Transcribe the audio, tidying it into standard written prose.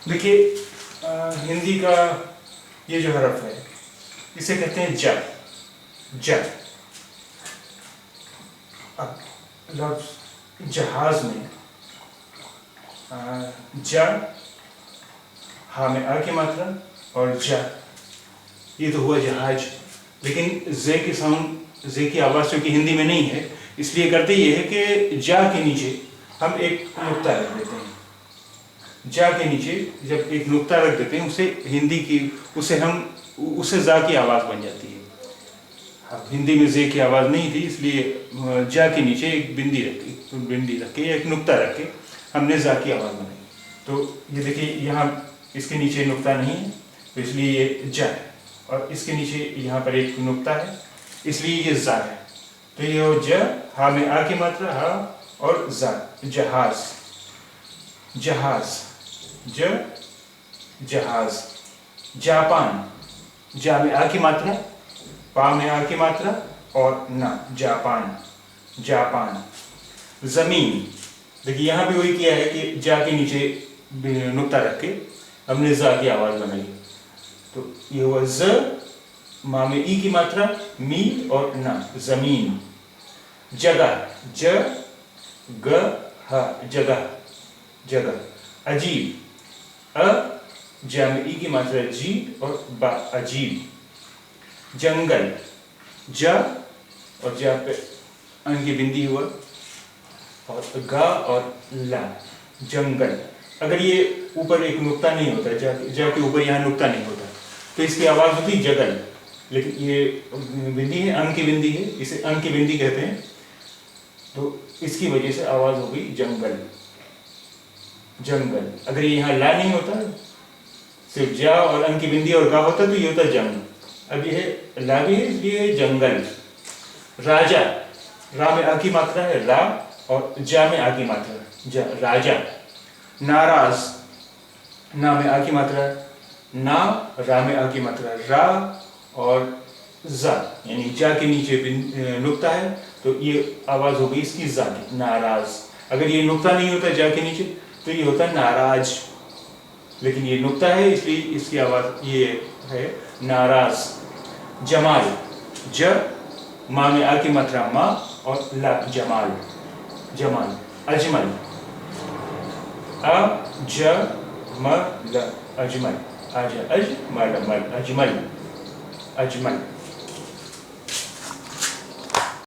देखिए हिंदी का ये जो हरफ है इसे कहते हैं ज। ज। अब लफ्ज़ जहाज में ज, हा में आ की मात्रा और ज, ये तो हुआ जहाज। लेकिन जे की साउंड, जे की आवाज़ चूँकि हिंदी में नहीं है, इसलिए करते ये है कि जा के नीचे हम एक नुक्ता रख देते हैं। जा के नीचे जब एक नुक्ता रख देते हैं, उसे हिंदी की उससे जा की आवाज़ बन जाती है। अब हिंदी में जे की आवाज़ नहीं थी, इसलिए जा के नीचे एक बिंदी रख के या एक नुक्ता रख के हमने जा की आवाज़ बनाई। तो ये देखिए यहाँ इसके नीचे नुक्ता नहीं है, तो इसलिए ये जा है, और इसके नीचे यहाँ पर एक नुक्ता है, इसलिए ये जा है। तो ये हो ज, हा में आ की मात्रा हा और जा, जहाज। जहाज, ज, जहाज। जापान, जा में आ की मात्रा, पा में आ की मात्रा और ना, जापान। जापान। जमीन, देखिए यहाँ भी वही किया है कि जा के नीचे नुक्ता रख के हमने जा की आवाज़ बनाई। तो ये हुआ ज, मा में ई की मात्रा, मी और ना, जमीन। जगह, ज, ग, ह, जगह। जगह। अजीब, अ, जा में ई की मात्रा जी और बा, अजीब। जंगल, ज और जा पे अन की बिंदी हुआ और गा और ला, जंगल। अगर ये ऊपर एक नुक्ता नहीं होता, जा के ऊपर यहाँ नुक्ता नहीं होता, तो इसकी आवाज़ होती जगल। लेकिन ये बिंदी है, अन की बिंदी है, इसे अन की बिंदी कहते हैं, तो इसकी वजह से आवाज़ हो गई जंगल। जंगल। अगर ये यहाँ ला नहीं होता, सिर्फ जा और अन की बिंदी और गा होता, तो ये होता जंग। अब ये है ला भी है, इसलिए जंगल। राजा, रा में आ की मात्रा है रा और जा में आ की मात्रा जा, राजा। नाराज, ना में आ की मात्रा ना, रा में आ की मात्रा रा और जा, यानी जा के नीचे नुक्ता है, तो ये आवाज़ हो गई इसकी जा की, नाराज। अगर ये नुक्ता नहीं होता जा के नीचे, तो ये होता नाराज। लेकिन ये नुक्ता है, इसलिए इसकी आवाज़ ये है नाराज। जमाल, ज, मा में आ की मात्रा मा और ला, जमाल। जमाल। अजमल, अ, ज, म, ल, अजमल। अज, मल, अजमल। अजमल।